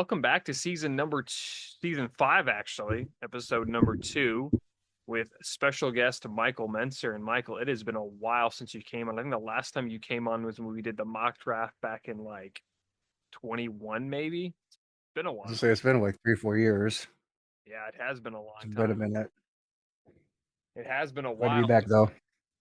welcome back to season 5, actually, episode number 2, with special guest Michael Mentzer. And Michael, it has been a while since you came on. I think the last time you came on was when we did the mock draft back in like 21, maybe. It's been a I was say while. it's been like 3, 4 years. Yeah, it has been a long It's been a time. minute. It has been a Glad to be while. back though.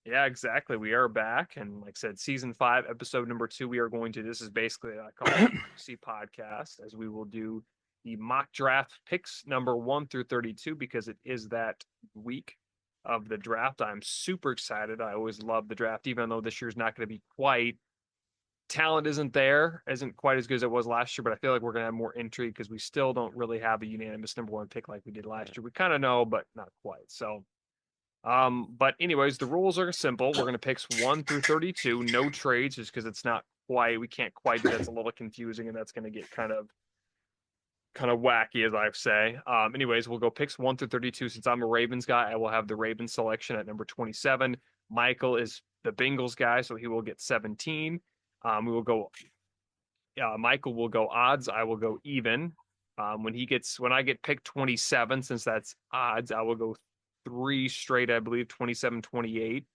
Yeah, exactly. We are back, and like I said, season 5, episode number 2. We are going to. This is basically I call it a courtesy podcast, as we will do the mock draft picks number 1 through 32 because it is that week of the draft. I'm super excited. I always love the draft, even though this year's not going to be quite. Talent isn't quite as good as it was last year, but I feel like we're going to have more intrigue because we still don't really have a unanimous number 1 pick like we did last year. We kind of know, but not quite. So but anyways, the rules are simple. We're gonna pick 1 through 32, no trades, just because it's not quite. We can't quite do that's a little confusing, and that's gonna get kind of wacky, as I say. Anyways, we'll go picks 1 through 32. Since I'm a Ravens guy, I will have the Ravens selection at number 27. Michael is the Bengals guy, so he will get 17. We will go. Michael will go odds. I will go even. When I get picked 27, since that's odds, I will go three straight, I believe, 27, 28,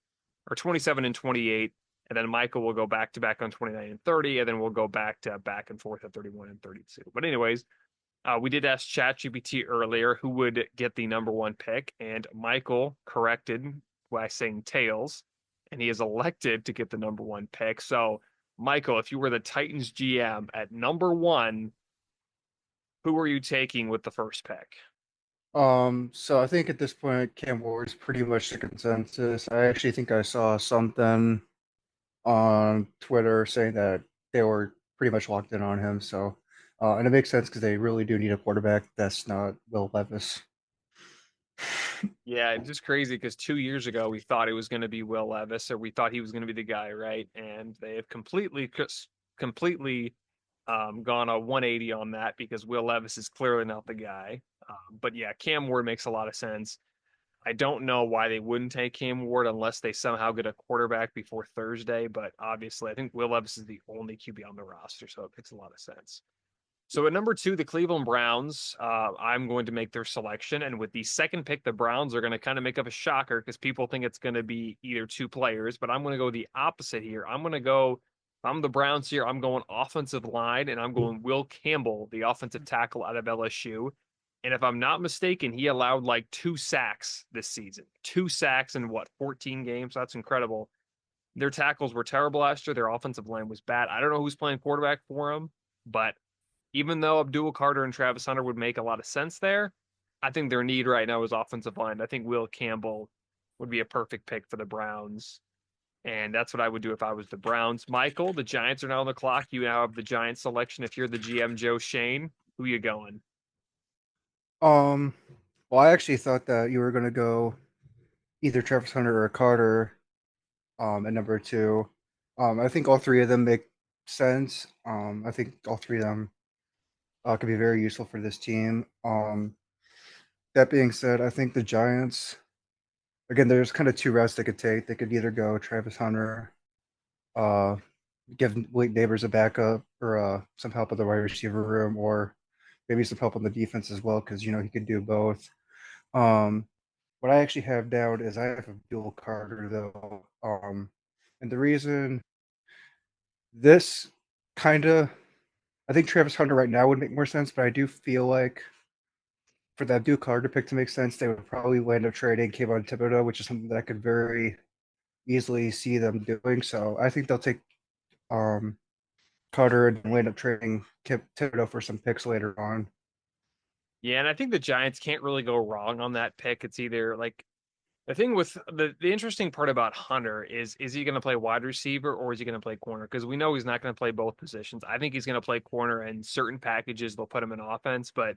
or 27 and 28. And then Michael will go back to back on 29 and 30. And then we'll go back and forth at 31 and 32. But, anyways, we did ask ChatGPT earlier who would get the number 1 pick. And Michael corrected by saying tails. And he is elected to get the number 1 pick. So, Michael, if you were the Titans GM at number 1, who are you taking with the first pick? So I think at this point, Cam Ward's pretty much the consensus. I actually think I saw something on Twitter saying that they were pretty much locked in on him. So, and it makes sense because they really do need a quarterback that's not Will Levis. Yeah, it's just crazy because 2 years ago we thought it was going to be Will Levis, or we thought he was going to be the guy, right? And they have completely gone a 180 on that because Will Levis is clearly not the guy. But yeah, Cam Ward makes a lot of sense. I don't know why they wouldn't take Cam Ward unless they somehow get a quarterback before Thursday. But obviously, I think Will Levis is the only QB on the roster, so it makes a lot of sense. So at number 2, the Cleveland Browns, I'm going to make their selection. And with the second pick, the Browns are going to kind of make up a shocker because people think it's going to be either 2 players, but I'm going to go the opposite here. I'm the Browns here. I'm going offensive line, and I'm going Will Campbell, the offensive tackle out of LSU. And if I'm not mistaken, he allowed like 2 sacks this season. 2 sacks in what, 14 games? That's incredible. Their tackles were terrible last year. Their offensive line was bad. I don't know who's playing quarterback for them, but even though Abdul Carter and Travis Hunter would make a lot of sense there, I think their need right now is offensive line. I think Will Campbell would be a perfect pick for the Browns. And that's what I would do if I was the Browns. Michael, the Giants are now on the clock. You now have the Giants selection. If you're the GM, Joe Shane, who you going? Um, well, I actually thought that you were going to go either Travis Hunter or Carter at number 2. I think all three of them make sense. I think all three of them could be very useful for this team. That being said, I think the Giants, again, there's kind of two routes they could take. They could either go Travis Hunter, uh, give Blake Neighbors a backup or some help with the wide receiver room, or maybe some help on the defense as well, because he could do both. Um, what I actually have down is I have a dual Carter though, and the reason this kind of, I think Travis Hunter right now would make more sense, but I do feel like for that Duke Carter pick to make sense, they would probably end up trading Kayvon Thibodeau, which is something that I could very easily see them doing. So I think they'll take um, Carter and end up trading Thibodeau for some picks later on. Yeah, and I think the Giants can't really go wrong on that pick. It's either like the thing with the interesting part about Hunter is he going to play wide receiver or is he going to play corner? Because we know he's not going to play both positions. I think he's going to play corner, and certain packages they'll put him in offense. But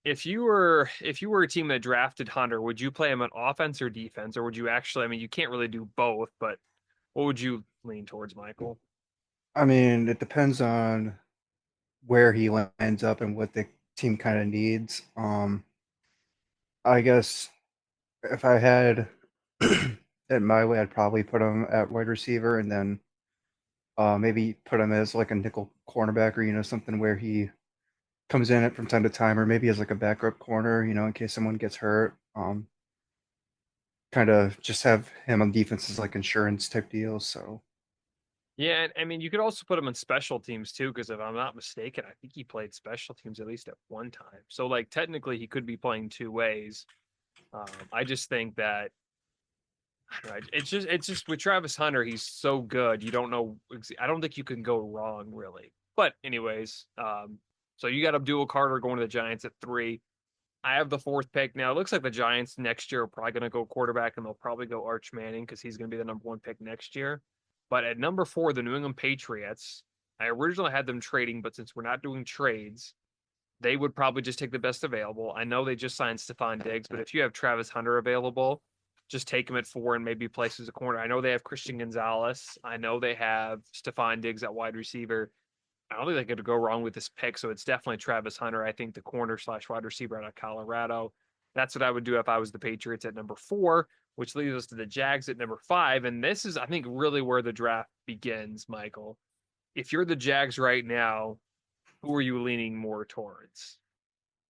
if you were a team that drafted Hunter, would you play him on offense or defense, or would you actually? I mean, you can't really do both, but what would you lean towards, Michael? I mean, it depends on where he lands up and what the team kind of needs. I guess if I had it my way, I'd probably put him at wide receiver and then maybe put him as like a nickel cornerback or something where he comes in it from time to time, or maybe as like a backup corner, in case someone gets hurt. Kind of just have him on defense as like insurance type deals. So Yeah, and I mean, you could also put him on special teams too, because if I'm not mistaken, I think he played special teams at least at one time. So, like, technically, he could be playing two ways. I just think that I don't know, it's just with Travis Hunter, he's so good. You don't know. I don't think you can go wrong really. But anyways, so you got Abdul Carter going to the Giants at 3. I have the 4th pick now. It looks like the Giants next year are probably going to go quarterback, and they'll probably go Arch Manning because he's going to be the number 1 pick next year. But at number 4, the New England Patriots. I originally had them trading, but since we're not doing trades, they would probably just take the best available. I know they just signed Stephon Diggs, but if you have Travis Hunter available, just take him at 4 and maybe place as a corner. I know they have Christian Gonzalez. I know they have Stephon Diggs at wide receiver. I don't think they could go wrong with this pick. So it's definitely Travis Hunter. I think the corner slash wide receiver out of Colorado. That's what I would do if I was the Patriots at number 4, which leads us to the Jags at number 5. And this is, I think, really where the draft begins, Michael. If you're the Jags right now, who are you leaning more towards?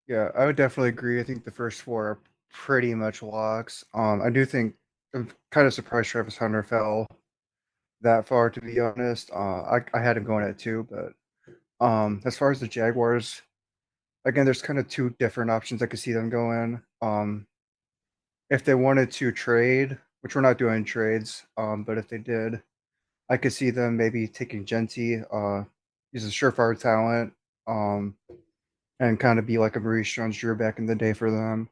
yeah, I would definitely agree. I think the first four are pretty much locks. I do think I'm kind of surprised Travis Hunter fell that far, to be honest. I had him going at 2, but as far as the Jaguars, again, there's kind of two different options I could see them going. If they wanted to trade, which we're not doing trades, but if they did, I could see them maybe taking Genty. He's a surefire talent, and kind of be like a Maurice Jones-Drew back in the day for them.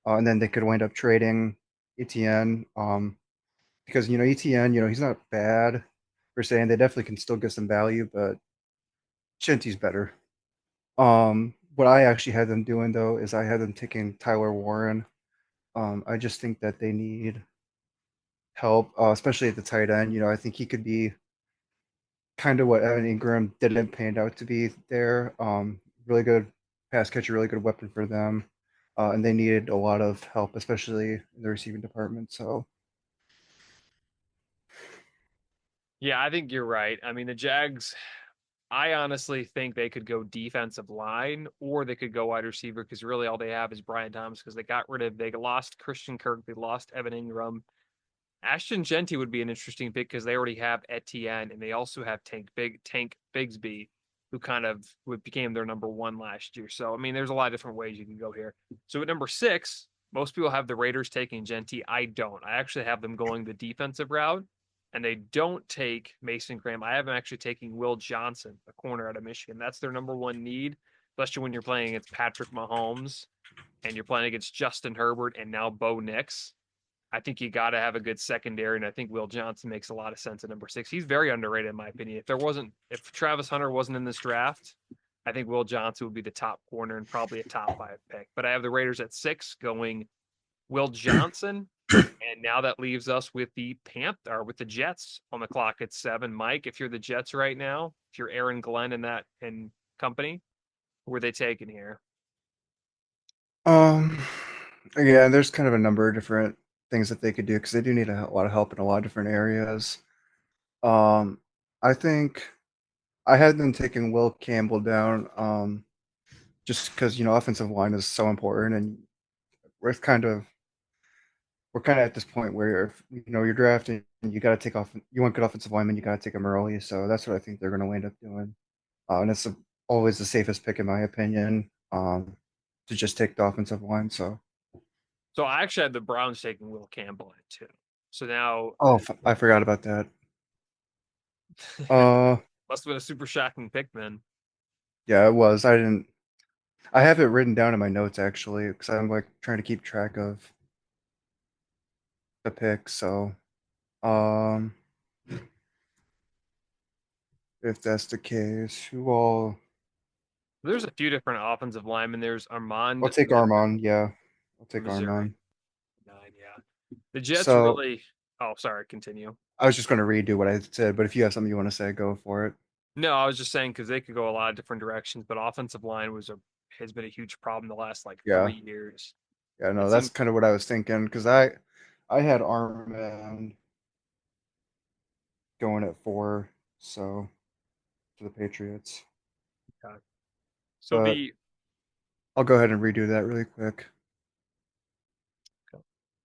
And then they could wind up trading ETN, because ETN, he's not bad per se, and they definitely can still get some value, but Genty's better. What I actually had them doing though is I had them taking Tyler Warren. I just think that they need help, especially at the tight end. I think he could be kind of what Evan Ingram didn't pan out to be there. Really good pass catcher, really good weapon for them. And they needed a lot of help, especially in the receiving department. So, Yeah, I think you're right. I mean, the Jags, I honestly think they could go defensive line or they could go wide receiver because really all they have is Brian Thomas because they lost Christian Kirk, they lost Evan Ingram. Ashton Genty would be an interesting pick because they already have Etienne and they also have Tank Bigsby, who kind of became their number 1 last year. So I mean, there's a lot of different ways you can go here. So at number 6, most people have the Raiders taking Genty. I don't. I actually have them going the defensive route, and they don't take Mason Graham. I have them actually taking Will Johnson, a corner out of Michigan. That's their number 1 need, especially when you're playing against Patrick Mahomes and you're playing against Justin Herbert and now Bo Nix. I think you got to have a good secondary, and I think Will Johnson makes a lot of sense at number 6. He's very underrated in my opinion. If Travis Hunter wasn't in this draft, I think Will Johnson would be the top corner and probably a top 5 pick. But I have the Raiders at 6 going Will Johnson, and now that leaves us with with the Jets on the clock at 7. Mike, if you're the Jets right now, if you're Aaron Glenn and company, who are they taking here? um, yeah, there's kind of a number of different things that they could do because they do need a lot of help in a lot of different areas. Um, I think I had them taking Will Campbell down, just because offensive line is so important, and we're kind of we're kind of at this point where if, you're drafting, you got to take off. You want good offensive linemen, you got to take them early. So that's what I think they're going to end up doing, and it's always the safest pick in my opinion, to just take the offensive line. So, So I actually had the Browns taking Will Campbell at 2. So now oh, I forgot about that. Uh, must have been a super shocking pick then. yeah, it was. I didn't. I have it written down in my notes actually because I'm like trying to keep track of the picks. So, um, if that's the case, who all? There's a few different offensive linemen. There's I'll Armand take Armand. Yeah, I'll take Missouri. Armand. 9, yeah. The Jets So really. Oh, sorry. Continue. I was just going to redo what I said, but if you have something you want to say, go for it. No, I was just saying because they could go a lot of different directions, but offensive line has been a huge problem the last like Yeah, 3 years. yeah, It no, that's seems kind of what I was thinking because I had Armand going at 4, so to the Patriots. So but the I'll go ahead and redo that really quick.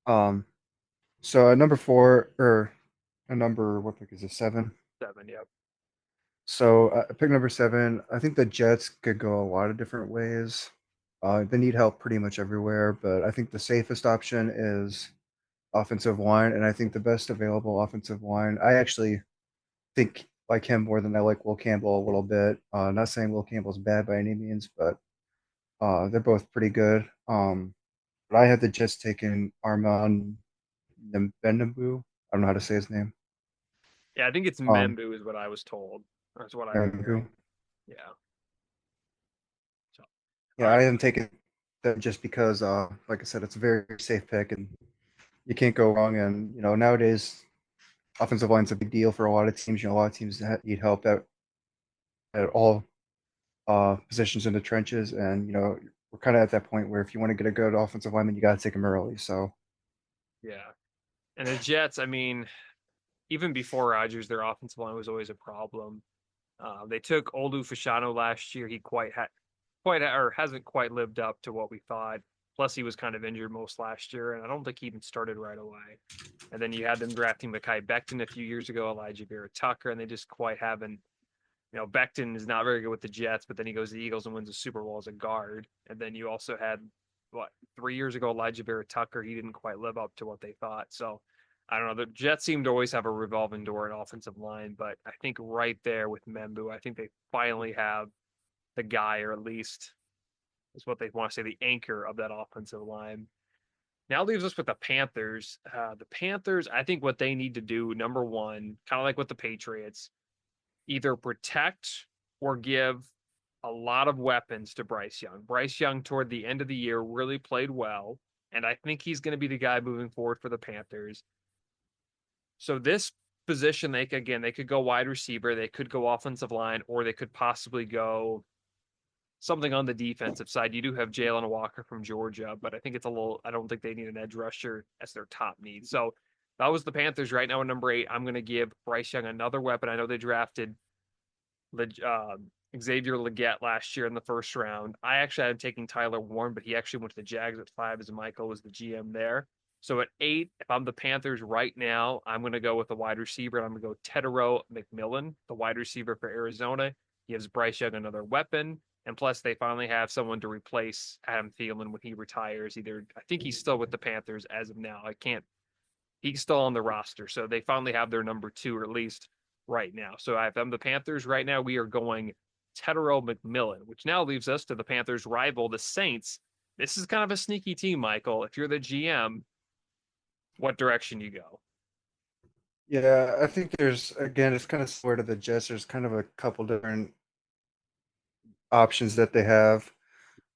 Um, so at number four, or a number, what pick is it? Seven. 7, yep. So pick number seven. I think the Jets could go a lot of different ways. They need help pretty much everywhere, but I think the safest option is offensive line, and I think the best available offensive line. I actually think like him more than I like Will Campbell a little bit. Not saying Will Campbell's bad by any means, but they're both pretty good. But I had the Jets taking Armand Benambu. I don't know how to say his name. Yeah, I think it's Um, Membu is what I was told. That's what I'm Benambu. hearing. Yeah. So, all Yeah, right. I haven't taken them just because, like I said, it's a very safe pick and you can't go wrong. And nowadays, offensive line's a big deal for a lot of teams. A lot of teams need help at all positions in the trenches, and we're kind of at that point where if you want to get a good offensive lineman, you got to take them early. So Yeah. And the Jets, I mean, even before Rodgers, their offensive line was always a problem. They took Olu Fashano last year. He or hasn't quite lived up to what we thought. Plus, he was kind of injured most last year, and I don't think he even started right away. And then you had them drafting Mekhi Becton a few years ago, Elijah Vera Tucker, and they just quite haven't. Becton is not very good with the Jets, but then he goes to the Eagles and wins a Super Bowl as a guard. And then you also had, 3 years ago, Elijah Vera Tucker. He didn't quite live up to what they thought. So I don't know. The Jets seem to always have a revolving door in offensive line, but I think right there with Membu, I think they finally have the guy, or at least is what they want to say, the anchor of that offensive line. Now leaves us with the Panthers. The Panthers, I think what they need to do, number one, kind of like with the Patriots, either protect or give a lot of weapons to Bryce Young. Bryce Young, toward the end of the year, really played well, and I think he's going to be the guy moving forward for the Panthers. So this position, they could go wide receiver, they could go offensive line, or they could possibly go something on the defensive side. You do have Jalen Walker from Georgia, but I think it's a little. I don't think they need an edge rusher as their top need. So that was the Panthers right now at number 8. I'm going to give Bryce Young another weapon. I know they drafted uh, Xavier Legette last year in the first round. I actually had him taking Tyler Warren, but he actually went to the Jags at 5 as Micheal was the GM there. So at 8, if I'm the Panthers right now, I'm going to go with the wide receiver. I'm going to go Tetero McMillan, the wide receiver for Arizona. Gives Bryce Young another weapon. And plus, they finally have someone to replace Adam Thielen when he retires. I think he's still with the Panthers as of now. He's still on the roster. So they finally have their number 2, or at least right now. So if I'm the Panthers right now, we are going Tetero McMillan, which now leaves us to the Panthers' rival, the Saints. This is kind of a sneaky team, Micheal. If you're the GM, what direction you go? yeah, I think there's again, it's kind of similar to the Jets. There's kind of a couple different options that they have.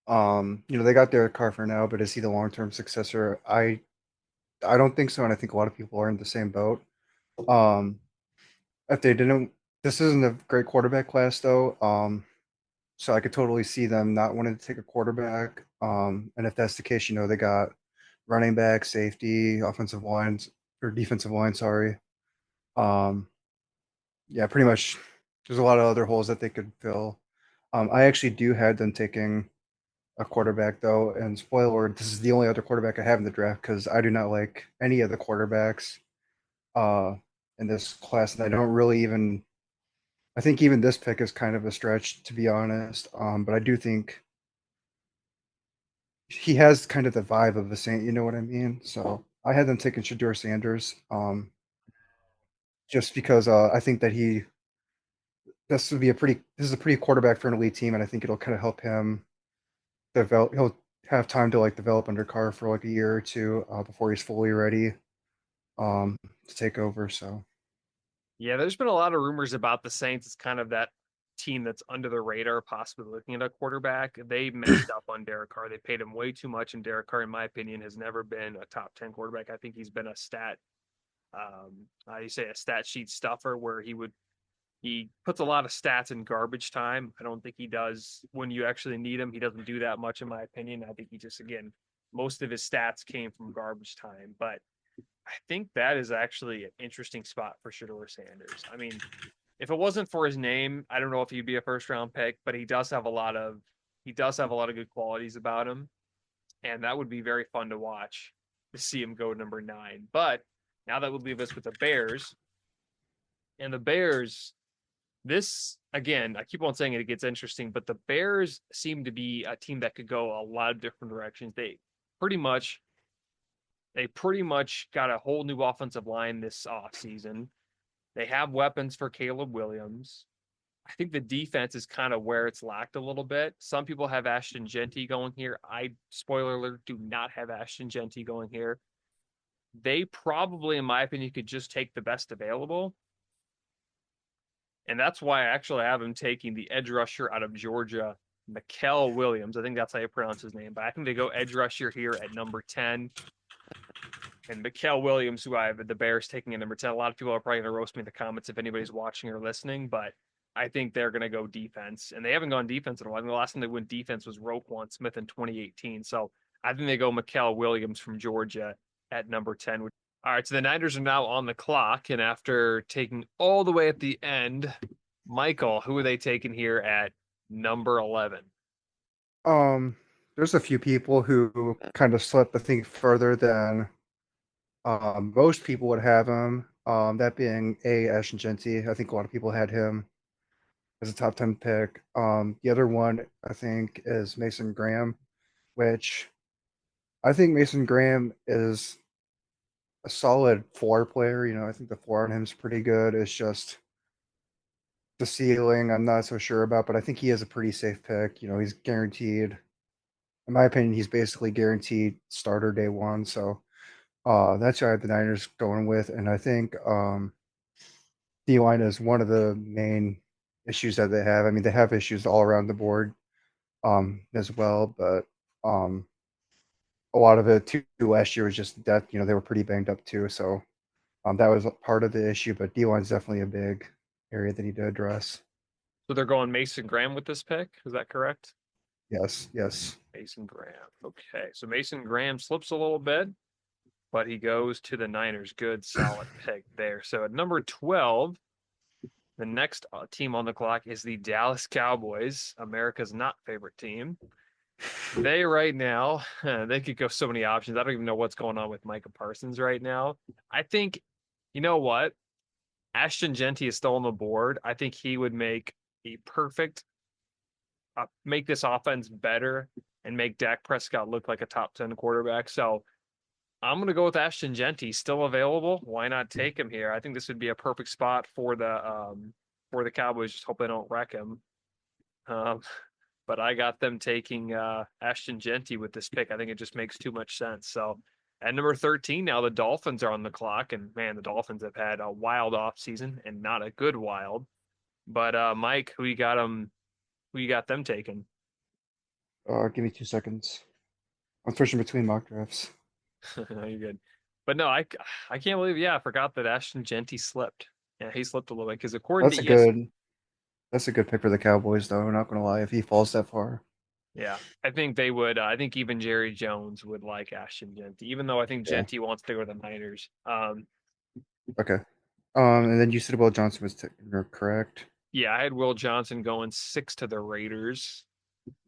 They got Derek Carr for now, but is he the long term successor? I don't think so, and I think a lot of people are in the same boat. Um, if they didn't, this isn't a great quarterback class though. So I could totally see them not wanting to take a quarterback. And if that's the case, they got running back, safety, offensive lines or defensive line, sorry. Um, yeah, pretty much. There's a lot of other holes that they could fill. I actually do have them taking a quarterback though, and spoiler alert, this is the only other quarterback I have in the draft because I do not like any of the quarterbacks uh, in this class, and I don't really even. I think even this pick is kind of a stretch, to be honest. But I do think he has kind of the vibe of a Saint, you know what I mean? So I had them taking Shador Sanders, just because I think that this is a pretty quarterback friendly team, and I think it'll kind of help him develop. He'll have time to like develop under Carr for like a year or two before he's fully ready to take over. So Yeah, there's been a lot of rumors about the Saints. It's kind of that team that's under the radar, possibly looking at a quarterback. They messed up on Derek Carr. They paid him way too much, and Derek Carr, in my opinion, has never been a top 10 quarterback. I think he's been how do you say, a stat sheet stuffer where he puts a lot of stats in garbage time. I don't think he does when you actually need him. He doesn't do that much, in my opinion. I think he just, again, most of his stats came from garbage time. But I think that is actually an interesting spot for Shador Sanders. I mean, if it wasn't for his name, I don't know if he'd be a first round pick, but he does have a lot of He does have a lot of good qualities about him, and that would be very fun to watch to see him go number 9. But now that would leave us with the Bears, and the Bears. This again, I keep on saying it gets interesting, but the Bears seem to be a team that could go a lot of different directions. Pretty much pretty much got a whole new offensive line this offseason. They have weapons for Caleb Williams. I think the defense is kind of where it's lacked a little bit. Some people have Ashton Genty going here. Spoiler alert, do not have Ashton Genty going here. They probably, in my opinion, could just take the best available. And that's why I actually have him taking the edge rusher out of Georgia, Micheal Williams. I think that's how you pronounce his name. But I think they go edge rusher here at number 10. And Micheal Williams, who I have the Bears taking at number 10. A lot of people are probably going to roast me in the comments if anybody's watching or listening, but I think they're going to go defense. And they haven't gone defense in a while. The last time they went defense was Roquan Smith in 2018. So I think they go Micheal Williams from Georgia at number 10. All right, so the Niners are now on the clock. And after taking all the way at the end, Michael, who are they taking here at number 11? There's a few people who kind of slipped, I think, further than most people would have him. That being Ashton Genty. I think a lot of people had him as a top 10 pick. The other one I think is Mason Graham, which I think Mason Graham is a solid floor player. I think the floor on him is pretty good. It's just the ceiling I'm not so sure about, but I think he is a pretty safe pick. He's guaranteed. In my opinion, he's basically guaranteed starter day one. So that's who I have the Niners going with, and I think D-line is one of the main issues that they have. I mean, they have issues all around the board as well, but a lot of it too last year was just that they were pretty banged up too. So that was part of the issue, but D-line is definitely a big area they need to address. So they're going Mason Graham with this pick. Is that correct? Yes, yes. Mason Graham. Okay. So Mason Graham slips a little bit, but he goes to the Niners. Good, solid pick there. So at number 12, the next team on the clock is the Dallas Cowboys, America's not favorite team. They right now, they could go so many options. I don't even know what's going on with Micah Parsons right now. I think, you know what? Ashton Genty is still on the board. I think he would make a perfect, make this offense better and make Dak Prescott look like a top 10 quarterback. So I'm going to go with Ashton Genty, still available. Why not take him here? I think this would be a perfect spot for the Cowboys. Just hope they don't wreck him. But I got them taking Ashton Genty with this pick. I think it just makes too much sense. So at number 13, now the Dolphins are on the clock. And man, the Dolphins have had a wild offseason and not a good wild. But Mike, who you got them taking? Give me 2 seconds. I'm switching between mock drafts. No, you're good. But no, I can't believe, I forgot that Ashton Genty slipped. Yeah, he slipped a little bit because according That's to a ES, good. That's a good pick for the Cowboys, though. I'm not gonna lie. If he falls that far, yeah, I think they would. I think even Jerry Jones would like Ashton Genty, even though I think yeah. Genty wants to go to the Niners. Okay. And then you said Will Johnson was correct. Yeah, I had Will Johnson going 6 to the Raiders.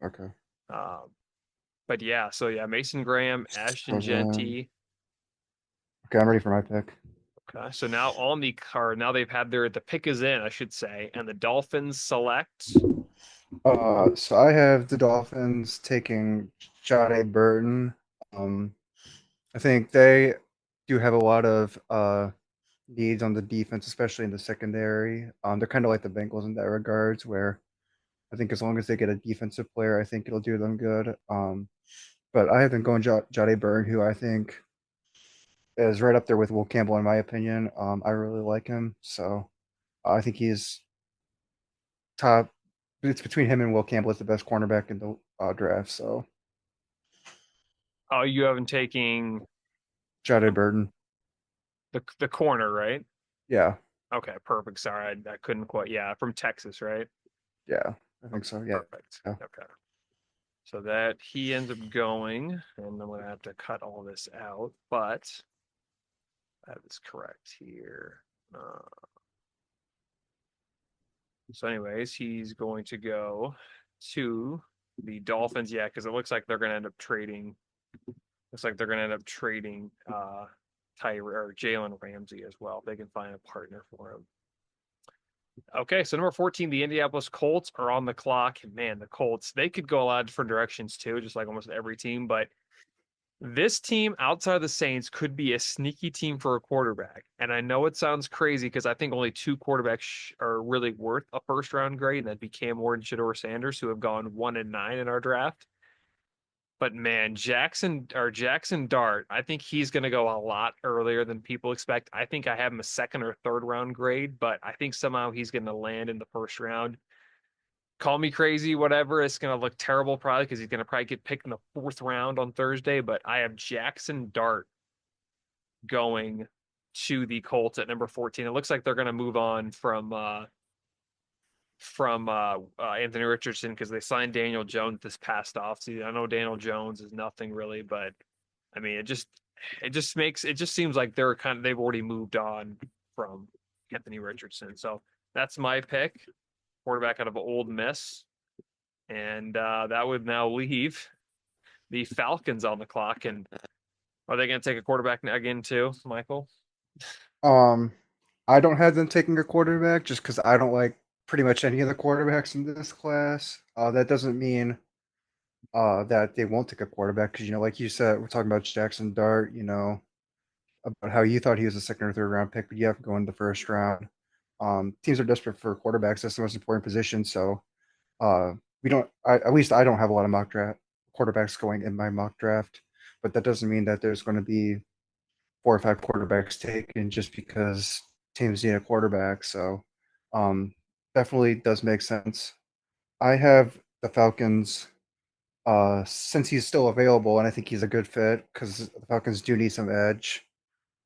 Okay. Um, but yeah, so yeah, Mason Graham, Ashton 7. Genty. Okay, I'm ready for my pick. Okay, so now on the card, now they've had the pick is in, I should say, and the Dolphins select. So I have the Dolphins taking Jade Burton. I think they do have a lot of needs on the defense, especially in the secondary. They're kind of like the Bengals in that regards, where I think as long as they get a defensive player, I think it'll do them good. But I have them going Jade Burton, who I think is right up there with Will Campbell in my opinion. I really like him, so I think he's top. It's between him and Will Campbell as the best cornerback in the draft. So Oh, you haven't taken Jade Burton, the corner, right? yeah, Okay, perfect. Sorry, I couldn't quite. Yeah, from Texas, right? yeah, I think so. Yeah, Perfect. yeah. Okay. So that he ends up going, and I'm going to have to cut all this out, but that is correct here. So anyways, he's going to go to The Dolphins, yeah, because it looks like they're going to end up trading. Looks like they're going to end up trading or Jalen Ramsey as well. If they can find a partner for him. Okay, so number 14, the Indianapolis Colts are on the clock. Man, the Colts, they could go a lot of different directions too, just like almost every team. But this team outside of the Saints could be a sneaky team for a quarterback. And I know it sounds crazy because I think only two quarterbacks are really worth a first round grade, and that'd be Cam Ward and Shedeur Sanders, who have gone 1-9 in our draft. But man, Jackson Dart, I think he's going to go a lot earlier than people expect. I think I have him a second or third round grade, but I think somehow he's going to land in the first round. Call me crazy, whatever. It's going to look terrible probably because he's going to probably get picked in the fourth round on Thursday. But I have Jackson Dart going to the Colts at number 14. It looks like they're going to move on from Anthony Richardson because they signed Daniel Jones this past offseason. I know Daniel Jones is nothing really, but I mean it just seems like they've already moved on from Anthony Richardson. So that's my pick, quarterback out of Old Miss, and that would now leave the Falcons on the clock. And are they going to take a quarterback again too, Michael? Um, I don't have them taking a quarterback just because I don't like pretty much any of the quarterbacks in this class. That doesn't mean that they won't take a quarterback because like you said, we're talking about Jackson Dart. About how you thought he was a second or third round pick, but you have to go in the first round. Teams are desperate for quarterbacks. That's the most important position. So uh, we don't. At least I don't have a lot of mock draft quarterbacks going in my mock draft, but that doesn't mean that there's going to be 4 or 5 quarterbacks taken just because teams need a quarterback. So um, definitely does make sense. I have the Falcons since he's still available, and I think he's a good fit because the Falcons do need some edge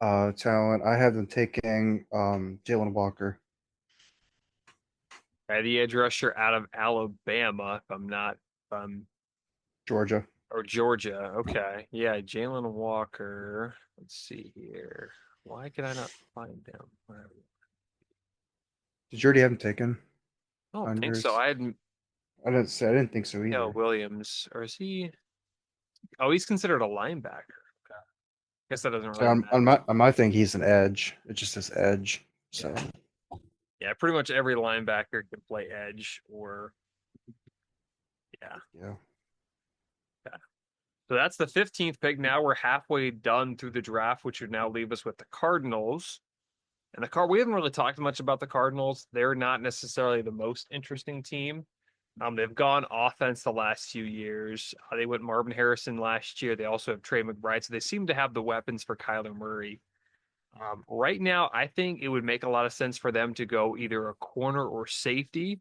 talent. I have them taking Jalen Walker, The edge rusher out of Alabama, if I'm not, Georgia. or Georgia. Okay. Yeah, Jalen Walker. Let's see here. Why could I not find him? Did you already have him taken I don't on think so. yours? I had I didn't think so Micheal either. Williams, or is he? Oh, he's considered a linebacker. Okay. Guess that doesn't So really matter. on my thing, he's an edge. It just says edge. So Yeah. Yeah, pretty much every linebacker can play edge or yeah. yeah. Yeah. So that's the 15th pick. Now we're halfway done through the draft, which would now leave us with the Cardinals. And we haven't really talked much about the Cardinals. They're not necessarily the most interesting team. They've gone offense the last few years. They went Marvin Harrison last year. They also have Trey McBride. So they seem to have the weapons for Kyler Murray. Right now, I think it would make a lot of sense for them to go either a corner or safety.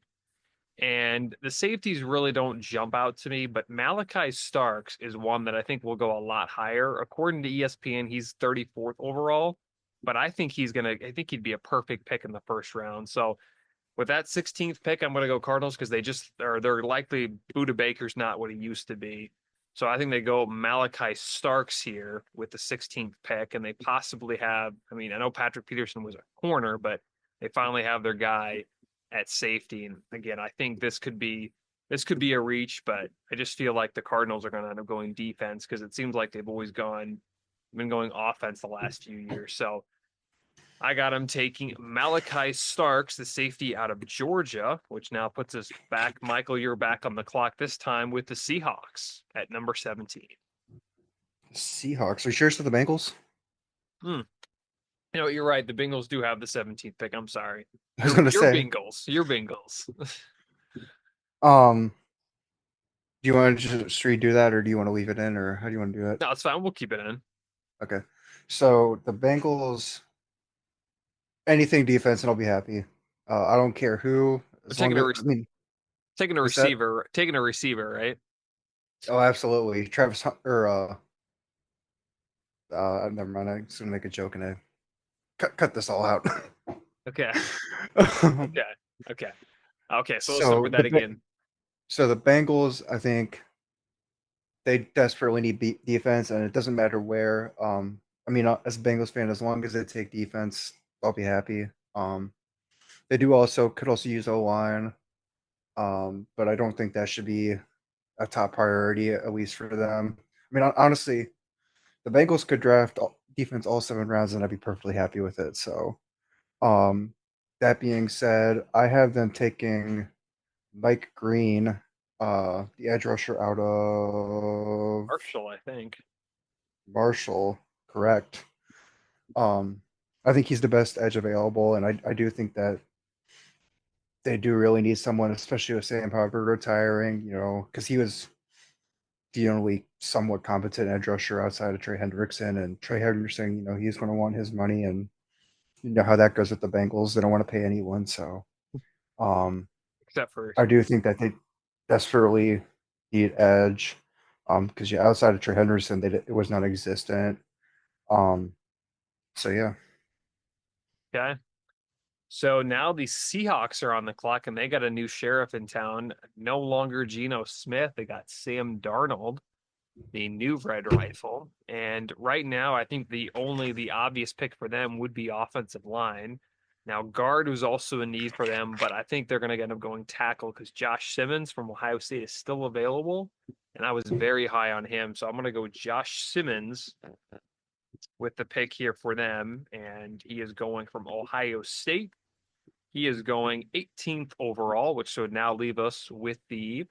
And the safeties really don't jump out to me, but Malachi Starks is one that I think will go a lot higher. According to ESPN, he's 34th overall, but I think I think he'd be a perfect pick in the first round. So with that 16th pick, I'm going to go Cardinals because they're likely Buda Baker's not what he used to be. So I think they go Malachi Starks here with the 16th pick, and they possibly have. I mean, I know Patrick Peterson was a corner, but they finally have their guy at safety. And again, I think this could be a reach, but I just feel like the Cardinals are going to end up going defense because it seems like they've always been going offense the last few years. So I got him taking Malachi Starks, the safety out of Georgia, which now puts us back. Michael, you're back on the clock this time with the Seahawks at number 17. Seahawks. Are you sure it's the Bengals? Hmm. You're right. The Bengals do have the 17th pick. I'm sorry. I was You're gonna you're say. Bengals. You're Bengals. Um, do you want to just redo that, or do you want to leave it in, or how do you want to do it? No, it's fine. We'll keep it in. Okay. So the Bengals, anything defense, and I'll be happy. I don't care who, We're as long as I mean, taking a what's that? receiver, right? Oh, absolutely. Travis or never mind. I'm just gonna make a joke and I cut this all out. Okay. Okay. Okay. Okay. So let's start so with that the again. so the Bengals, I think they desperately need defense, and it doesn't matter where. I mean, as a Bengals fan, as long as they take defense, I'll be happy. They could also use O line, but I don't think that should be a top priority at least for them. I mean, honestly, the Bengals could draft defense all 7 rounds, and I'd be perfectly happy with it. So, um, that being said, I have them taking Mike Green, the edge rusher out of Marshall, I think. Marshall. Correct. Um, I think he's the best edge available, and I do think that they do really need someone, especially with Sam Hubbard retiring. Because he was the only somewhat competent edge rusher outside of Trey Hendrickson, and Trey Hendrickson, he's going to want his money, and you know how that goes with the Bengals. They don't want to pay anyone, so um, Except for I do think that they desperately need edge. Because yeah, outside of Trey Henderson, it was non-existent. Um, so yeah, okay. So now the Seahawks are on the clock and they got a new sheriff in town. No longer Geno Smith. They got Sam Darnold, the new red rifle. And right now, I think the obvious pick for them would be offensive line. Now, guard was also a need for them, but I think they're going to end up going tackle because Josh Simmons from Ohio State is still available. And I was very high on him. So I'm going to go Josh Simmons with the pick here for them. And he is going from Ohio State. He is going 18th overall, which would now leave us with the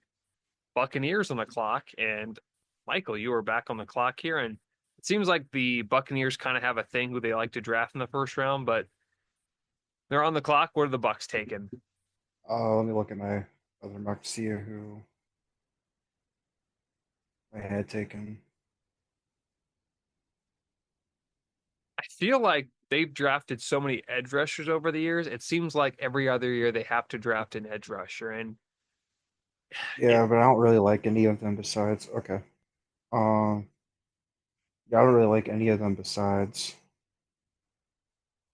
Buccaneers on the clock. And Michael, you are back on the clock here. And it seems like the Buccaneers kind of have a thing who they like to draft in the first round, but they're on the clock. What are the Bucks taking? let me look at my other mock to see who I had taken. I feel like they've drafted so many edge rushers over the years. It seems like every other year they have to draft an edge rusher. And it, Yeah, but I don't really like any of them besides. Okay. Um, yeah, I don't really like any of them besides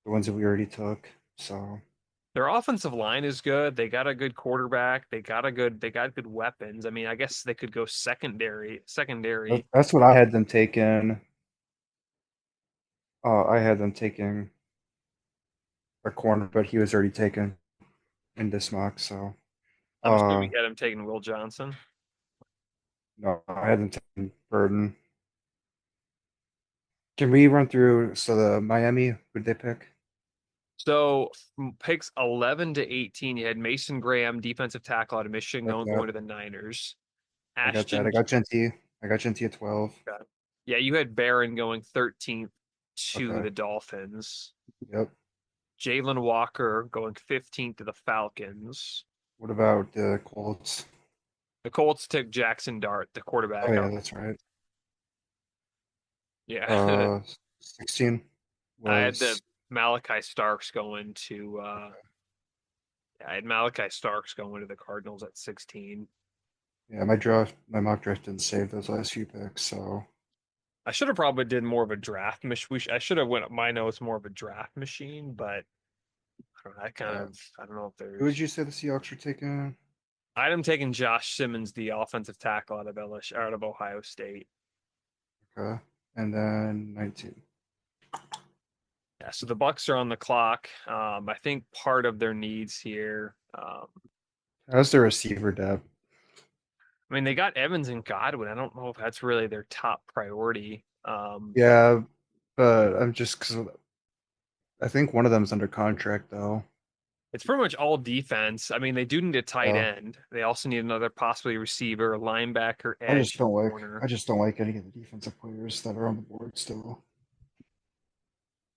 the ones that we already took. So their offensive line is good. They got a good quarterback. They got good weapons. I mean, I guess they could go secondary. Secondary. that's what I had them taken. I had them taking a corner, but he was already taken in this mock. So I'm assuming uh, you had him taking Will Johnson. no, I had them taking Burden. Can we run through? So the Miami, who'd they pick? So from picks 11 to 18, you had Mason Graham, defensive tackle out of Michigan, Got going that. to the Niners. I got that. Ashton, I got Genti. I got Genti at 12. yeah, you had Barron going 13th to Okay. the Dolphins. Yep. Jalen Walker going 15th to the Falcons. What about the Colts? The Colts took Jackson Dart, the Oh quarterback yeah, out. that's right. Yeah. Uh, 16 I had the was Malachi Starks going to okay. I had Malachi Starks going to the Cardinals at 16. Yeah, my mock draft didn't save those last few picks, so I should have probably did more of a draft machine. I should have went up my notes more of a draft machine, but I don't know. yeah. I don't know if Who would there's. you say the Seahawks were taking? I'm taking Josh Simmons, the offensive tackle out of Ohio State. Okay. And then 19. Yeah, so the Bucks are on the clock. I think part of their needs here. How's the receiver depth? I mean, they got Evans and Godwin. I don't know if that's really their top priority. Yeah, but I'm just because I think one of them's under contract though. It's pretty much all defense. I mean, they do need a tight Uh, end. They also need another possibly receiver, linebacker, I just edge, don't like corner. I just don't like any of the defensive players that are on the board still.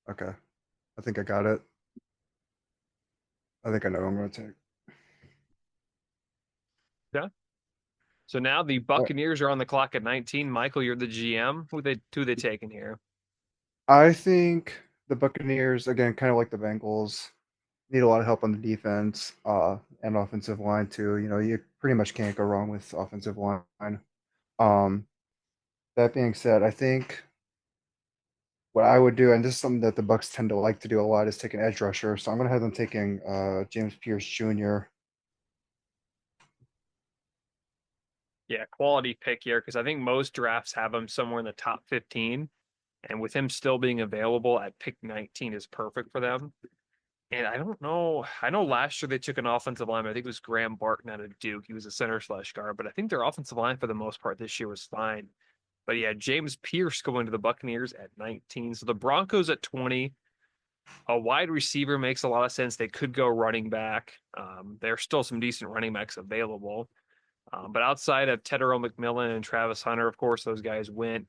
Okay. I think I got it. I think I know who I'm gonna take. Yeah. So now the Buccaneers are on the clock at 19. Michael, you're the GM. Who they taking here? I think the Buccaneers, again, kind of like the Bengals, need a lot of help on the defense, and offensive line too. You pretty much can't go wrong with offensive line. Um, that being said, I think what I would do, and this is something that the Bucks tend to like to do a lot, is take an edge rusher. So I'm gonna have them taking James Pierce Jr. Yeah, quality pick here because I think most drafts have him somewhere in the top 15. And with him still being available at pick 19 is perfect for them. And I don't know. I know last year they took an offensive lineman. I think it was Graham Barton out of Duke. He was a center slash guard, but I think their offensive line for the most part this year was fine. But yeah, James Pierce going to the Buccaneers at 19. So the Broncos at 20. A wide receiver makes a lot of sense. They could go running back. There's still some decent running backs available. But outside of Tedero McMillan and Travis Hunter, of course, those guys went.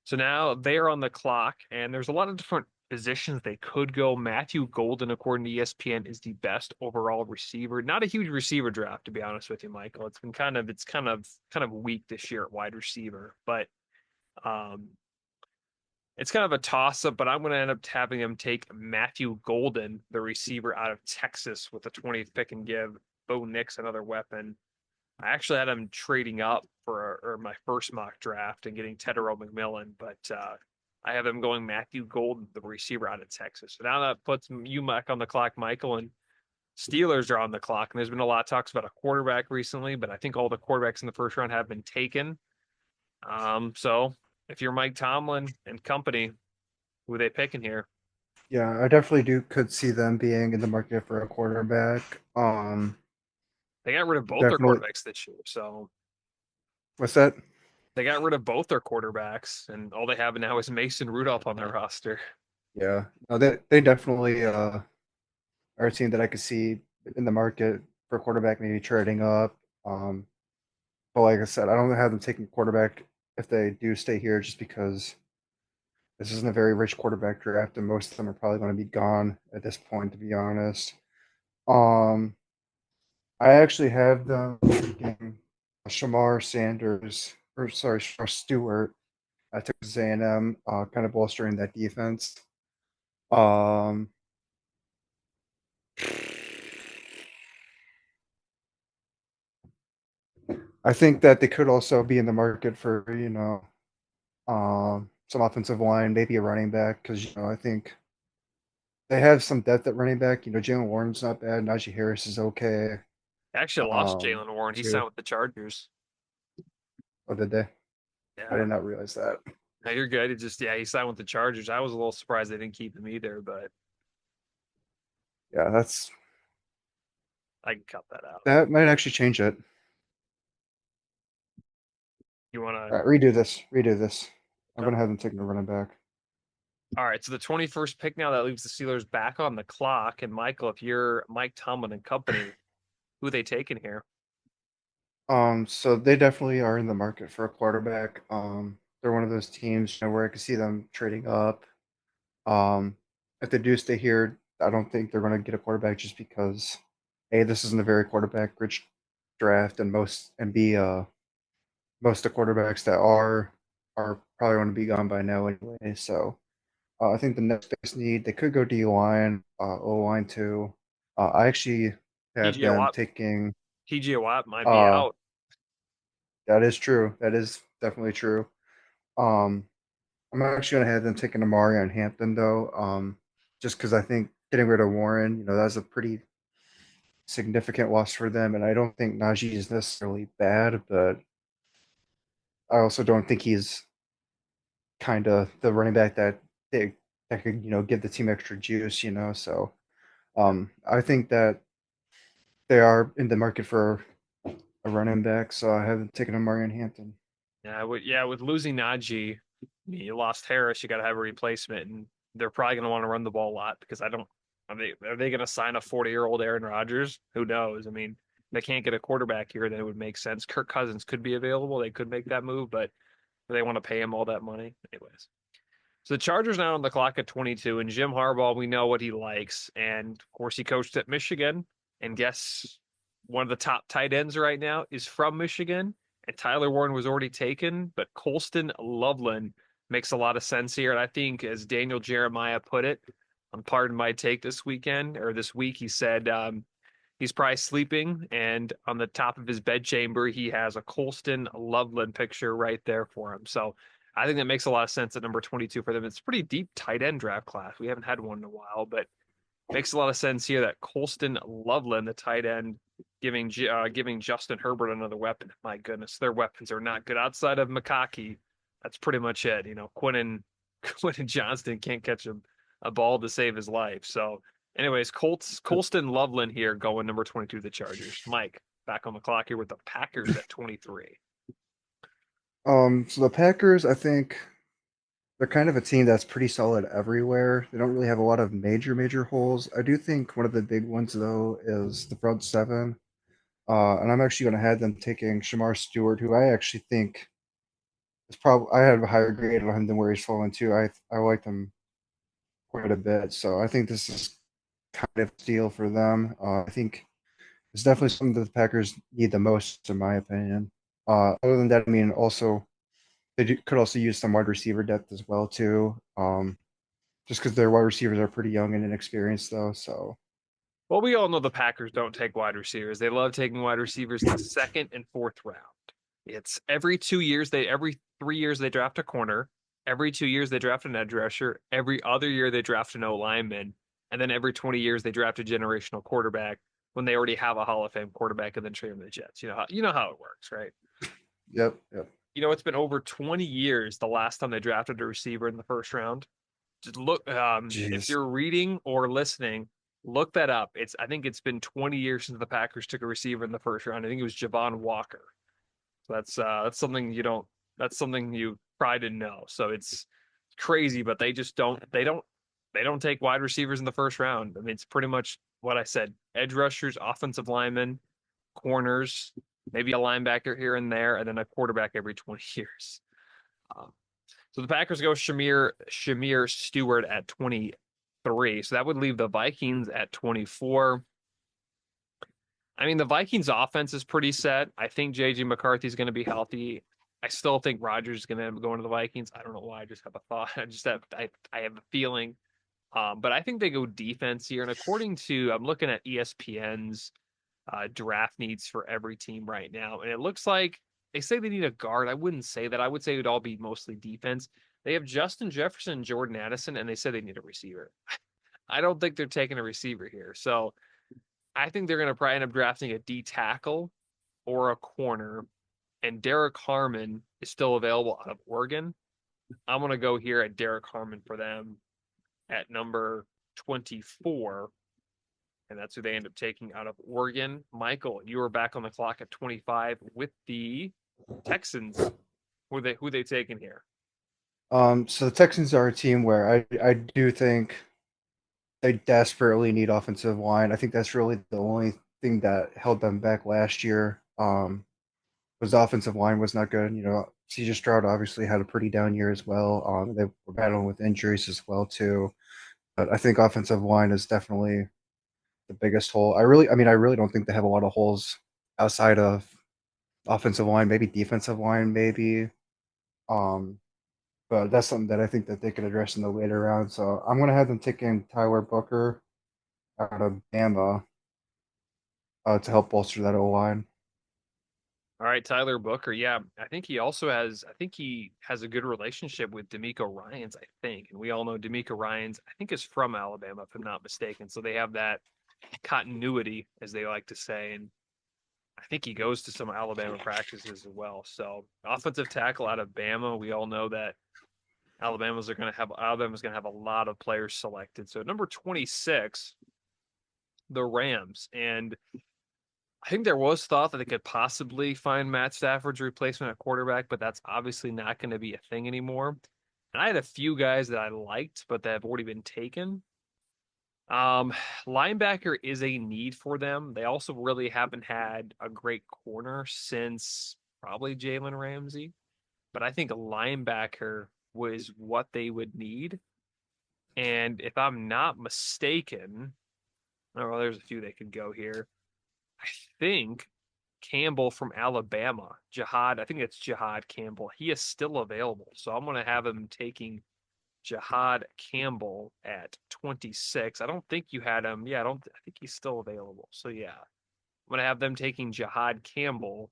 So now they're on the clock, and there's a lot of different positions they could go. Matthew Golden, according to ESPN, is the best overall receiver. Not a huge receiver draft, to be honest with you, Michael. It's kind of weak this year at wide receiver, but um, it's kind of a toss up. But I'm going to end up having him take Matthew Golden, the receiver out of Texas, with the 20th pick, and give Bo Nix another weapon. I actually had him trading up for or my first mock draft and getting Tedero McMillan, but I have him going Matthew Golden, the receiver out of Texas. So now that puts you back on the clock, Michael, and Steelers are on the clock. And there's been a lot of talks about a quarterback recently, but I think all the quarterbacks in the first round have been taken. So if you're Mike Tomlin and company, who are they picking here? Yeah, I definitely do could see them being in the market for a quarterback. They got rid of both their Definitely. quarterbacks this year, so What's that? they got rid of both their quarterbacks, and all they have now is Mason Rudolph on their roster. Yeah, no, they definitely are a team that I could see in the market for a quarterback, maybe trading up. Um, but like I said, I don't have them taking quarterback if they do stay here, just because this isn't a very rich quarterback draft, and most of them are probably going to be gone at this point, to be honest. Um, I actually have them taking Shamar Sanders, or sorry, Shamar Stewart at Texas A&M, kind of bolstering that defense. Um, I think that they could also be in the market for, some offensive line, maybe a running back, because I think they have some depth at running back. Jalen Warren's not bad. Najee Harris is okay. They actually lost Jalen Warren. He Too. signed with the Chargers. Oh, did they? I Yeah. did not realize that. No, you're good. It just he signed with the Chargers. I was a little surprised they didn't keep him either, but Yeah, I can cut that out. that might actually change it. You wanna All right, redo this. Redo this. I'm cut? gonna have them taking a running back. All right, so the 21st pick now that leaves the Steelers back on the clock. And Michael, if you're Mike Tomlin and company, who they taking here? So they definitely are in the market for a quarterback. They're one of those teams, where I can see them trading up. Um, if they do stay here, I don't think they're going to get a quarterback just because A, this isn't a very quarterback rich draft, and B, most of the quarterbacks that are probably going to be gone by now anyway. So I think the next biggest need, they could go D line, O line too. I actually have TJ them Watt. taking. TJ Watt might be Uh, out. that is true. That is definitely true. Um, I'm actually going to have them taking Amari on Hampton though. Just because I think getting rid of Warren, that's a pretty significant loss for them, and I don't think Najee is necessarily bad, but I also don't think he's kind of the running back that could give the team extra juice. So I think that they are in the market for a running back, so I haven't taken Amari on Hampton. With losing Najee, you lost Harris, you gotta have a replacement, and they're probably gonna want to run the ball a lot because I don't are they gonna sign a 40-year-old Aaron Rodgers? Who knows? I mean, they can't get a quarterback here, then it would make sense. Kirk Cousins could be available. They could make that move, but they want to pay him all that money. Anyways. So the Chargers now on the clock at 22, and Jim Harbaugh, we know what he likes. And of course, he coached at Michigan. And guess one of the top tight ends right now is from Michigan. And Tyler Warren was already taken, but Colston Loveland makes a lot of sense here. And I think, as Daniel Jeremiah put it on Pardon My Take this weekend or this week, he said he's probably sleeping, and on the top of his bedchamber, he has a Colston Loveland picture right there for him. So I think that makes a lot of sense at number 22 for them. It's a pretty deep tight end draft class. We haven't had one in a while, but makes a lot of sense here that Colston Loveland, the tight end, giving Justin Herbert another weapon. My goodness, their weapons are not good outside of McConkey. That's pretty much it. Quinn and Johnston can't catch a ball to save his life. So Anyways, Colston Loveland here going number 22, the Chargers. Mike, back on the clock here with the Packers at 23. So the Packers, I think they're kind of a team that's pretty solid everywhere. They don't really have a lot of major holes. I do think one of the big ones though is the front seven. And I'm actually going to have them taking Shamar Stewart, who I actually think is probably I have a higher grade on him than where he's fallen to. I like him quite a bit, so I think this is kind of a steal for them. I think it's definitely something that the Packers need the most, in my opinion. Other than that, I mean, also could also use some wide receiver depth as well too. Just because their wide receivers are pretty young and inexperienced, though. So Well, we all know the Packers don't take wide receivers. They love taking wide receivers in the second and fourth round. It's every 2 years, every 3 years they draft a corner. Every 2 years they draft an edge rusher. Every other year they draft an O lineman. And then every 20 years they draft a generational quarterback when they already have a Hall of Fame quarterback and then trade him to the Jets. You know how it works, right? yep. It's been over 20 years the last time they drafted a receiver in the first round. Just look, if Jeez. you're reading or listening, look that up. I think it's been 20 years since the Packers took a receiver in the first round. I think it was Javon Walker. So that's something you don't. That's something you probably didn't know. So it's crazy, but they don't take wide receivers in the first round. I mean, it's pretty much what I said: edge rushers, offensive linemen, corners, maybe a linebacker here and there, and then a quarterback every 20 years. Um, so the Packers go Shamir Stewart at 23. So that would leave the Vikings at 24. I mean, the Vikings offense is pretty set. I think JJ McCarthy's going to be healthy. I still think Rodgers is going to end up going to the Vikings. I don't know why. I just have a thought. I have a feeling. But I think they go defense here. And according to I'm looking at ESPN's draft needs for every team right now, and it looks like they say they need a guard. I wouldn't say that. I would say it would all be mostly defense. They have Justin Jefferson and Jordan Addison, and they said they need a receiver. I don't think they're taking a receiver here. So I think they're going to probably end up drafting a D tackle or a corner. And Derek Harmon is still available out of Oregon. I'm going to go here at Derek Harmon for them at number 24. And that's who they end up taking out of Oregon. Michael, you are back on the clock at 25 with the Texans. Who they taking here? So the Texans are a team where I do think they desperately need offensive line. I think that's really the only thing that held them back last year. Was the offensive line was not good. CJ Stroud obviously had a pretty down year as well. They were battling with injuries as well too. But I think offensive line is definitely the biggest hole. I really don't think they have a lot of holes outside of offensive line, maybe defensive line, maybe. Um, but that's something that I think that they could address in the later round. So I'm gonna have them taking Tyler Booker out of Bama to help bolster that O line. All right, Tyler Booker. Yeah, I think he has a good relationship with D'Amico Ryans, I think. And we all know D'Amico Ryans, I think, is from Alabama, if I'm not mistaken. So they have that continuity, as they like to say. And I think he goes to some Alabama practices as well. So offensive tackle out of Bama, we all know that Alabama's gonna have a lot of players selected. So number 26, the Rams. And I think there was thought that they could possibly find Matt Stafford's replacement at quarterback, but that's obviously not going to be a thing anymore. And I had a few guys that I liked, but that have already been taken. Um, Linebacker is a need for them. They also really haven't had a great corner since probably Jalen Ramsey, but I think a linebacker was what they would need. And if I'm not mistaken, oh, well, there's a few they could go here. I think Campbell from Alabama, Jihad, I think it's Jihad Campbell. He is still available. So I'm going to have him taking Jihad Campbell at 26. I don't think you had him. Yeah, I think he's still available. So yeah, I'm going to have them taking Jihad Campbell,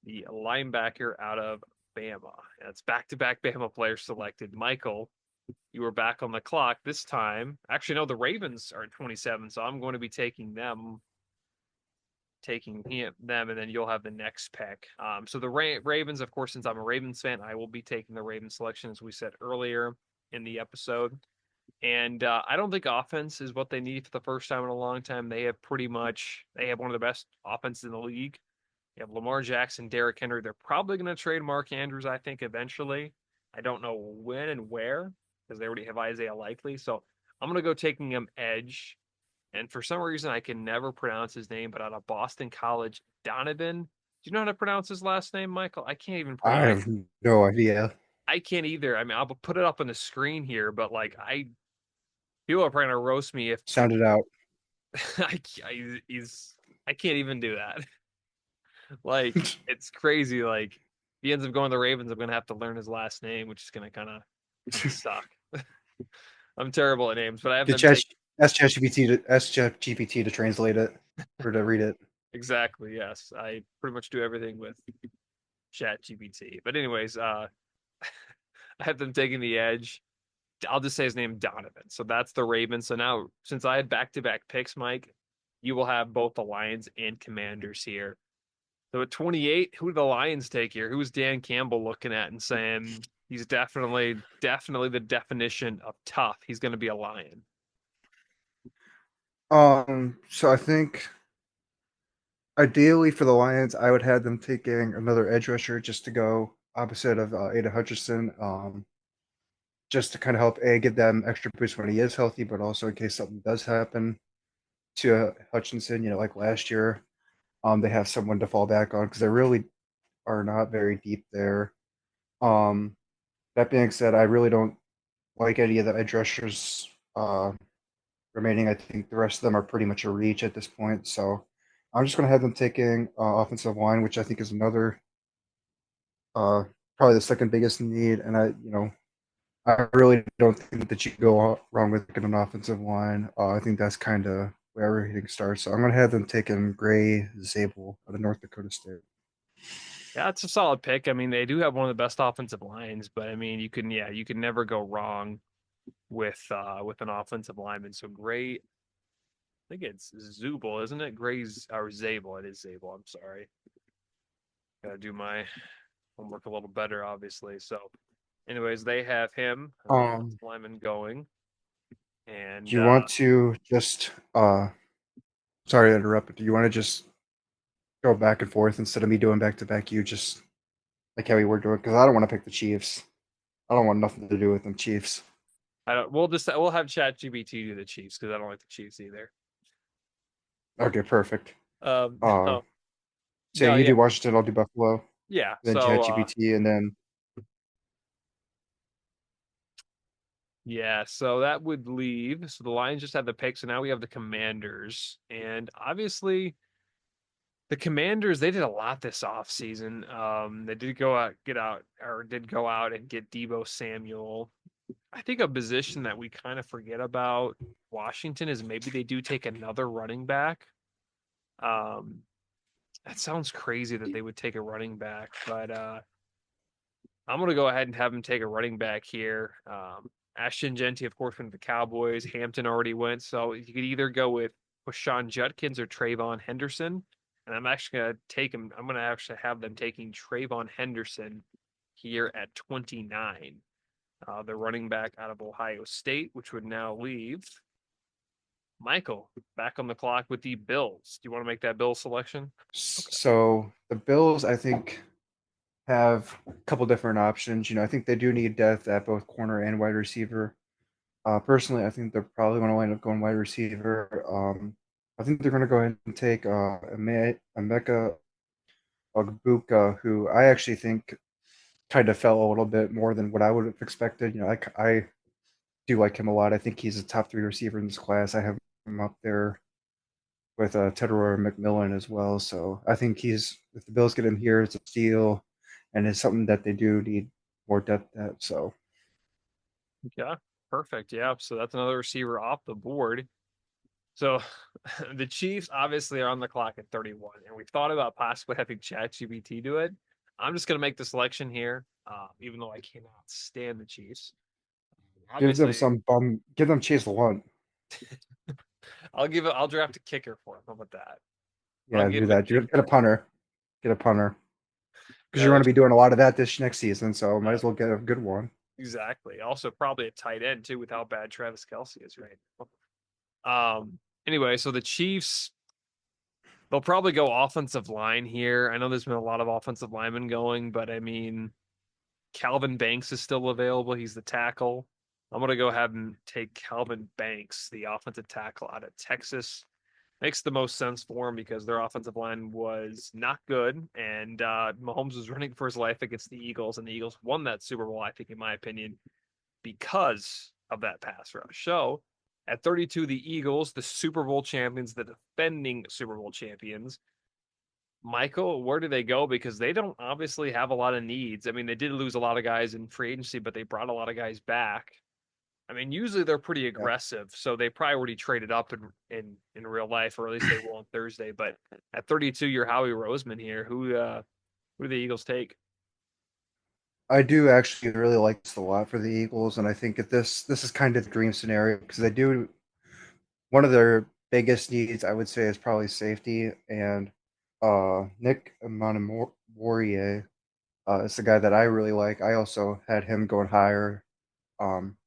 the linebacker out of Bama. That's back-to-back Bama players selected. Michael, you were back on the clock this time. Actually, no, the Ravens are at 27, so I'm going to be taking them, and then you'll have the next pick. So the Ravens, of course, since I'm a Ravens fan, I will be taking the Ravens selection, as we said earlier in the episode. And I don't think offense is what they need for the first time in a long time. They have one of the best offenses in the league. You have Lamar Jackson, Derrick Henry. They're probably going to trade Mark Andrews, I think, eventually. I don't know when and where because they already have Isaiah Likely. So I'm going to go taking him edge. And for some reason, I can never pronounce his name, but out of Boston College, Donovan. Do you know how to pronounce his last name, Michael? I can't even I pronounce. have no idea. I can't either. I mean, I'll put it up on the screen here, but people are probably gonna roast me if Sound it out. he's. I can't even do that. Like it's crazy. Like if he ends up going to the Ravens, I'm gonna have to learn his last name, which is gonna kind of suck. I'm terrible at names, but I have Get them Chat take ask ChatGPT to translate it or to read it. exactly. Yes, I pretty much do everything with Chat GPT. But anyways, I have them taking the edge. I'll just say his name Donovan. So that's the Ravens. So now, since I had back-to-back picks, Mike, you will have both the Lions and Commanders here. So at 28, who do the Lions take here? Who's Dan Campbell looking at and saying he's definitely the definition of tough? He's going to be a Lion. So I think ideally for the Lions, I would have them taking another edge rusher just to go opposite of Ada Hutchinson. Just to kind of help give them extra boost when he is healthy, but also in case something does happen to Hutchinson, like last year, they have someone to fall back on because they really are not very deep there. Um, that being said, I really don't like any of the edge rushers remaining. I think the rest of them are pretty much a reach at this point. So I'm just going to have them taking offensive line, which I think is another probably the second biggest need. And I really don't think that you can go wrong with getting an offensive line. I think that's kind of where everything starts. So I'm going to have them taking Gray Zabel out of North Dakota State. Yeah, it's a solid pick. I mean, they do have one of the best offensive lines, but I mean, you can never go wrong with an offensive lineman. So great. I think it's Zubel, isn't it? Gray's or Zabel. It is Zabel. I'm sorry. Gotta do my homework a little better, obviously. So, anyways, they have him, Um, lineman going, do and you want to just, sorry to interrupt, but do you want to just go back and forth instead of me doing back to back? You just like how we were doing, because I don't want to pick the Chiefs. I don't want nothing to do with them Chiefs. I don't. We'll have ChatGPT do the Chiefs because I don't like the Chiefs either. Okay, perfect. Uh, No, so no, you yeah, do Washington, I'll do Buffalo, yeah. then So, ChatGPT, and then yeah. So that would leave. So the Lions just had the pick. So now we have the Commanders, and obviously the Commanders, they did a lot this offseason. They did go out and get Debo Samuel. I think a position that we kind of forget about Washington is maybe they do take another running back. Um, that sounds crazy that they would take a running back, but I'm gonna go ahead and have him take a running back here. Ashton Genty, of course, went to the Cowboys. Hampton already went, so you could either go with Rashawn Judkins or Trayvon Henderson. And I'm actually gonna take him. I'm gonna actually have them taking Trayvon Henderson here at 29, the running back out of Ohio State, which would now leave Michael back on the clock with the Bills. Do you want to make that Bill selection? Okay. so the Bills, I think, have a couple different options. I think they do need depth at both corner and wide receiver. Personally, I think they're probably going to wind up going wide receiver. I think they're going to go ahead and take Emeka Ogbuka, who I actually think kind of fell a little bit more than what I would have expected. I do like him a lot. I think he's a top 3 receiver in this class. I have him up there with Tedroy McMillan as well. So I think if the Bills get him here, it's a steal, and it's something that they do need more depth at. So Yeah, perfect. Yeah, so that's another receiver off the board. So the Chiefs obviously are on the clock at 31, and we've thought about possibly having ChatGPT do it. I'm just going to make the selection here, even though I cannot stand the Chiefs. Obviously, give them Chase Lunt. I'll draft a kicker for him. How about that? But I'll Yeah, give do him a that. kicker. Get a punter. Get a punter. Because Yeah, you're going the to be doing a lot of that this next season, so might as well get a good one. Exactly. Also, probably a tight end too, with how bad Travis Kelce is right now. Anyway, so the Chiefs, they'll probably go offensive line here. I know there's been a lot of offensive linemen going, but I mean, Calvin Banks is still available. He's the tackle. I'm gonna go ahead and take Calvin Banks, the offensive tackle out of Texas. Makes the most sense for him because their offensive line was not good, and Mahomes was running for his life against the Eagles, and the Eagles won that Super Bowl, I think, in my opinion, because of that pass rush. So at 32, the Eagles, the Super Bowl champions, the defending Super Bowl champions. Michael, where do they go? Because they don't obviously have a lot of needs. I mean, they did lose a lot of guys in free agency, but they brought a lot of guys back. I mean, usually they're pretty Yeah. aggressive, so they probably already traded up in real life, or at least they will on Thursday. But at 32, you're Howie Roseman here. Who do the Eagles take? I do actually really like this a lot for the Eagles, and I think that this is kind of the dream scenario because they do one of their biggest needs, I would say, is probably safety, and Nick Montemorier is the guy that I really like. I also had him going higher. Um,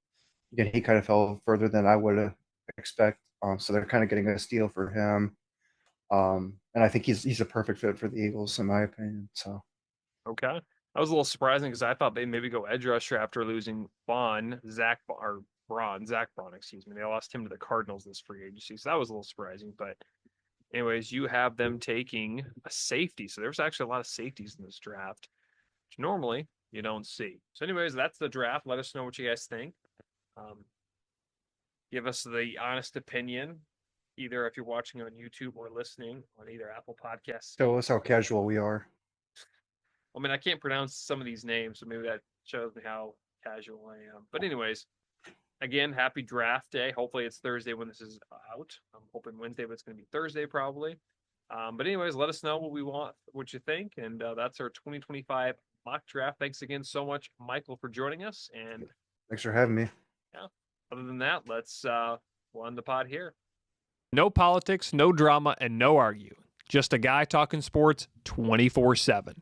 Again, he kind of fell further than I would expect. So they're kind of getting a steal for him. And I think he's a perfect fit for the Eagles, in my opinion. So Okay. That was a little surprising because I thought they'd maybe go edge rusher after losing Zach Braun, excuse me. They lost him to the Cardinals this free agency. So that was a little surprising. But anyways, you have them taking a safety. So there's actually a lot of safeties in this draft, which normally you don't see. So, anyways, that's the draft. Let us know what you guys think. Um, give us the honest opinion, either if you're watching on YouTube or listening on either Apple Podcasts. show us how casual we are. I mean, I can't pronounce some of these names, so maybe that shows me how casual I am. But anyways, again, happy draft day. Hopefully it's Thursday when this is out. I'm hoping Wednesday, but it's going to be Thursday probably. But anyways, let us know what you think, and that's our 2025 mock draft. Thanks again so much, Michael, for joining us. And Thanks for having me. yeah, other than that, we'll end the pod here. No politics, no drama, and no arguing. Just a guy talking sports 24/7.